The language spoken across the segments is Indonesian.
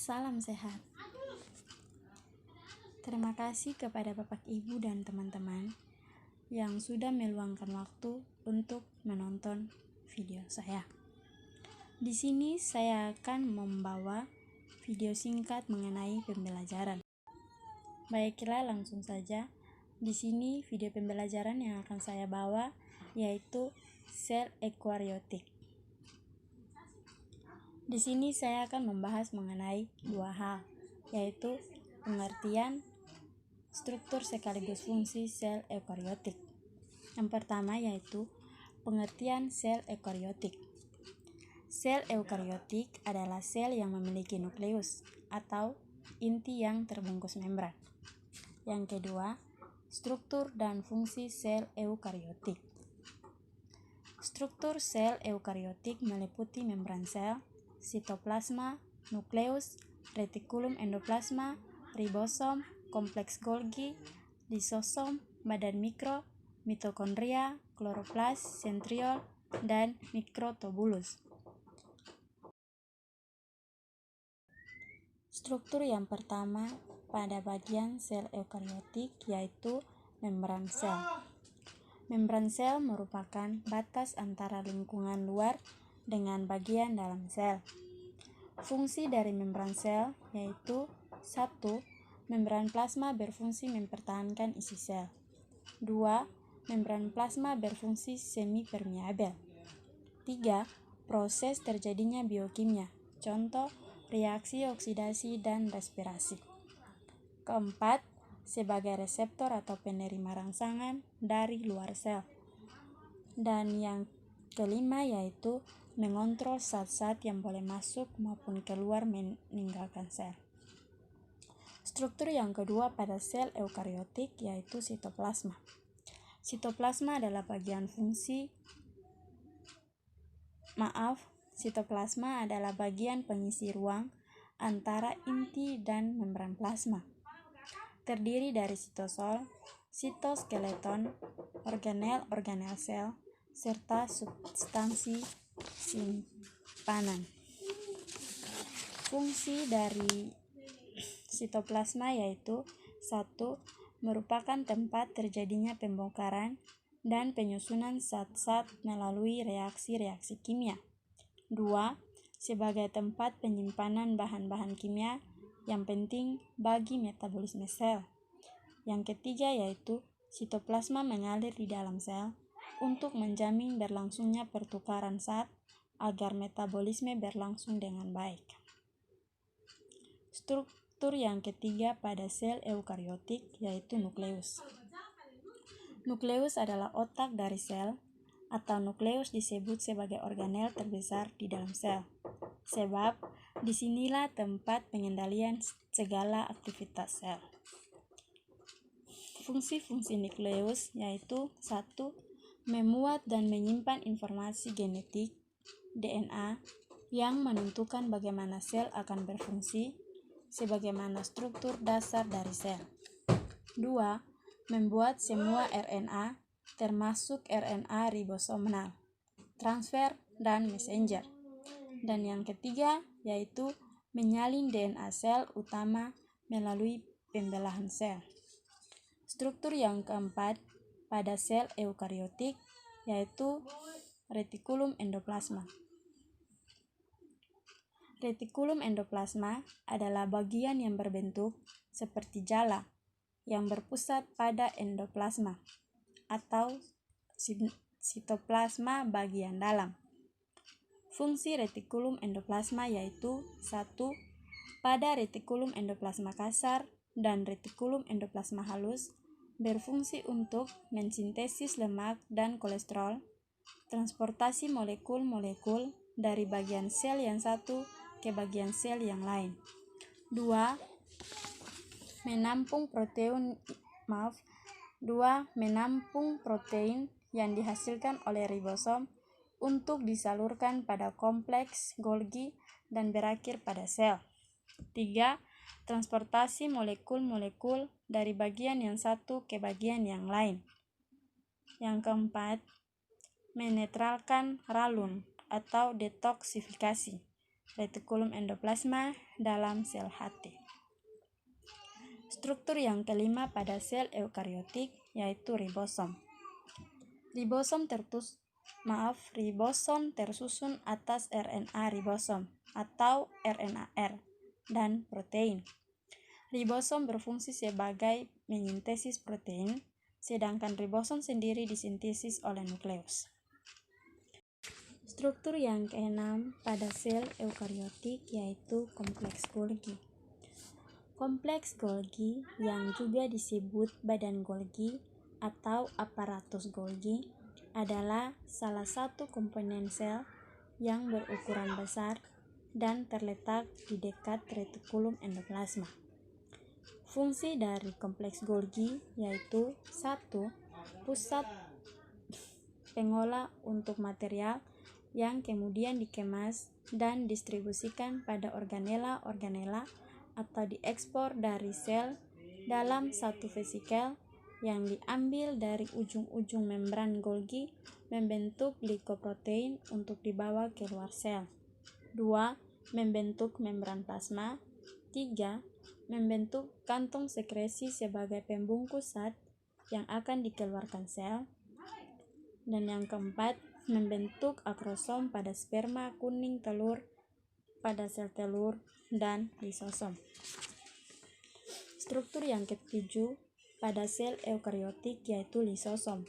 Salam sehat. Terima kasih kepada Bapak, Ibu, dan teman-teman yang sudah meluangkan waktu untuk menonton video saya. Di sini saya akan membawa video singkat mengenai pembelajaran. Baiklah, langsung saja. Di sini video pembelajaran yang akan saya bawa yaitu sel eukariotik. Di sini saya akan membahas mengenai dua hal, yaitu pengertian struktur sekaligus fungsi sel eukariotik. Yang pertama yaitu pengertian sel eukariotik. Sel eukariotik adalah sel yang memiliki nukleus atau inti yang terbungkus membran. Yang kedua, struktur dan fungsi sel eukariotik. Struktur sel eukariotik meliputi membran sel, sitoplasma, nukleus, retikulum endoplasma, ribosom, kompleks Golgi, lisosom, badan mikro, mitokondria, kloroplas, sentriol, dan mikrotubulus. Struktur yang pertama pada bagian sel eukariotik yaitu membran sel. Membran sel merupakan batas antara lingkungan luar dengan bagian dalam sel. Fungsi dari membran sel yaitu 1. Membran plasma berfungsi mempertahankan isi sel. 2. Membran plasma berfungsi semi-permeabel. 3. Proses terjadinya biokimia, contoh reaksi oksidasi dan respirasi. 4. Sebagai reseptor atau penerima rangsangan dari luar sel. Dan yang kelima yaitu mengontrol zat-zat yang boleh masuk maupun keluar meninggalkan sel. Struktur yang kedua pada sel eukariotik yaitu sitoplasma. Sitoplasma adalah bagian pengisi ruang antara inti dan membran plasma. Terdiri dari sitosol, sitoskeleton, organel sel, serta substansi simpanan. Fungsi dari sitoplasma yaitu 1. Merupakan tempat terjadinya pembongkaran dan penyusunan zat-zat melalui reaksi-reaksi kimia. 2. Sebagai tempat penyimpanan bahan-bahan kimia yang penting bagi metabolisme sel. Yang ketiga yaitu sitoplasma mengalir di dalam sel untuk menjamin berlangsungnya pertukaran zat agar metabolisme berlangsung dengan baik. Struktur yang ketiga pada sel eukariotik yaitu nukleus. Nukleus adalah otak dari sel, atau nukleus disebut sebagai organel terbesar di dalam sel, sebab disinilah tempat pengendalian segala aktivitas sel. Fungsi-fungsi nukleus yaitu 1. Memuat dan menyimpan informasi genetik, DNA, yang menentukan bagaimana sel akan berfungsi, sebagaimana struktur dasar dari sel. 2. Membuat semua RNA, termasuk RNA ribosomal, transfer, dan messenger. Dan yang ketiga yaitu menyalin DNA sel utama melalui pembelahan sel. Struktur yang keempat pada sel eukariotik yaitu retikulum endoplasma. Retikulum endoplasma adalah bagian yang berbentuk seperti jala yang berpusat pada endoplasma atau sitoplasma bagian dalam. Fungsi retikulum endoplasma yaitu 1. Pada retikulum endoplasma kasar dan retikulum endoplasma halus berfungsi untuk mensintesis lemak dan kolesterol, transportasi molekul-molekul dari bagian sel yang satu ke bagian sel yang lain. 2. Menampung protein yang dihasilkan oleh ribosom untuk disalurkan pada kompleks Golgi dan berakhir pada sel. 3. Transportasi molekul-molekul dari bagian yang satu ke bagian yang lain. Yang keempat, menetralkan ralun atau detoksifikasi. retikulum endoplasma dalam sel HT. Struktur yang kelima pada sel eukariotik yaitu ribosom. Ribosom tersusun atas RNA ribosom atau RNAR dan protein. Ribosom berfungsi sebagai menyintesis protein, sedangkan ribosom sendiri disintesis oleh nukleus. Struktur yang keenam pada sel eukariotik yaitu kompleks Golgi. Kompleks Golgi yang juga disebut badan Golgi atau aparatus Golgi adalah salah satu komponen sel yang berukuran besar dan terletak di dekat retikulum endoplasma. Fungsi dari kompleks Golgi yaitu 1. Pusat pengolah untuk material yang kemudian dikemas dan distribusikan pada organela-organela atau diekspor dari sel dalam satu vesikel yang diambil dari ujung-ujung membran Golgi membentuk glikoprotein untuk dibawa keluar sel. 2. Membentuk membran plasma. 3. Membentuk kantong sekresi sebagai pembungkus zat yang akan dikeluarkan sel. Dan yang keempat, membentuk akrosom pada sperma kuning telur pada sel telur dan lisosom. Struktur yang ketujuh pada sel eukariotik yaitu lisosom.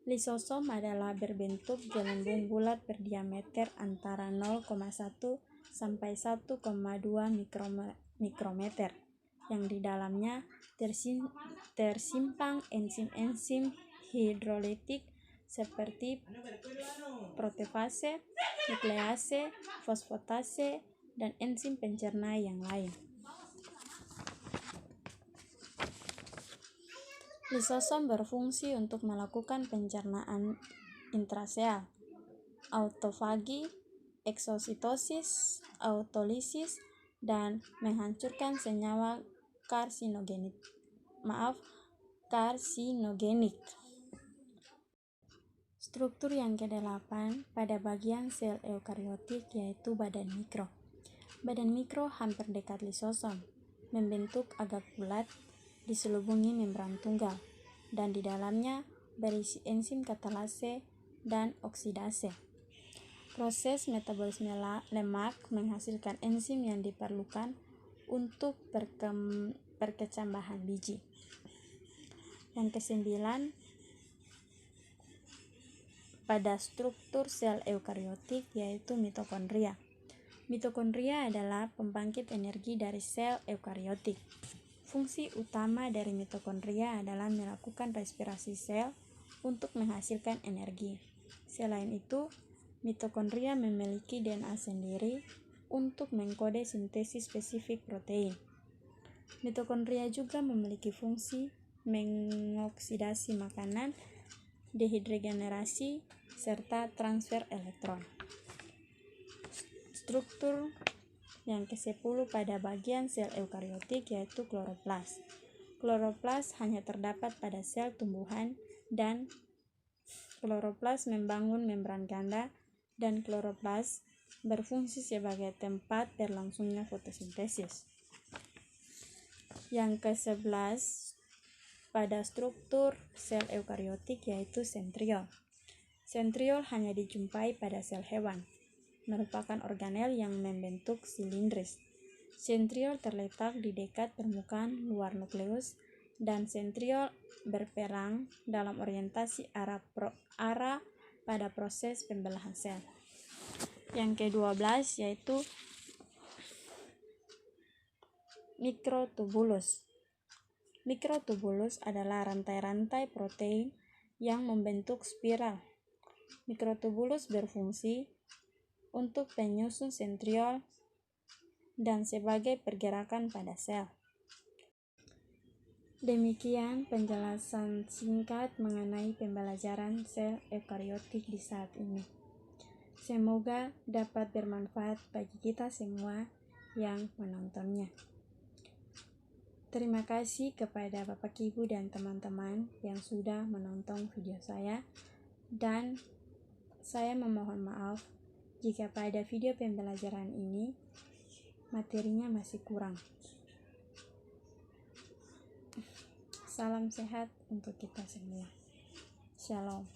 Lisosom adalah berbentuk gelembung bulat berdiameter antara 0,1 sampai 1,2 mikrometer yang di dalamnya tersimpan enzim-enzim hidrolitik seperti protefase, nuklease, fosfatase, dan enzim pencerna yang lain. Lisosom berfungsi untuk melakukan pencernaan intrasel, autofagi, eksositosis, autolisis, dan menghancurkan senyawa karsinogenik. Struktur yang kedelapan pada bagian sel eukariotik yaitu badan mikro. Badan mikro hampir dekat lisosom, membentuk agak bulat, diselubungi membran tunggal, dan di dalamnya berisi enzim katalase dan oksidase. Proses metabolisme lemak menghasilkan enzim yang diperlukan untuk perkecambahan biji. Yang kesembilan, pada struktur sel eukariotik yaitu mitokondria. Mitokondria adalah pembangkit energi dari sel eukariotik. Fungsi utama dari mitokondria adalah melakukan respirasi sel untuk menghasilkan energi. Selain itu, mitokondria memiliki DNA sendiri untuk mengkode sintesis spesifik protein. Mitokondria juga memiliki fungsi mengoksidasi makanan, dehidrogenerasi, serta transfer elektron. Struktur yang ke-10 pada bagian sel eukariotik yaitu kloroplas. Kloroplas hanya terdapat pada sel tumbuhan dan kloroplas membangun membran ganda dan kloroplas berfungsi sebagai tempat berlangsungnya fotosintesis. Yang ke-11 pada struktur sel eukariotik yaitu sentriol. Sentriol hanya dijumpai pada sel hewan, merupakan organel yang membentuk silindris. Sentriol terletak di dekat permukaan luar nukleus dan sentriol berperan dalam orientasi arah pada proses pembelahan sel. Yang ke-12 yaitu mikrotubulus. Mikrotubulus adalah rantai-rantai protein yang membentuk spiral. Mikrotubulus berfungsi untuk penyusun sentriol dan sebagai pergerakan pada sel. Demikian penjelasan singkat mengenai pembelajaran sel eukariotik di saat ini. Semoga dapat bermanfaat bagi kita semua yang menontonnya. Terima kasih kepada Bapak, Ibu, dan teman-teman yang sudah menonton video saya, dan saya memohon maaf jika pada video pembelajaran ini materinya masih kurang. Salam sehat untuk kita semua. Shalom.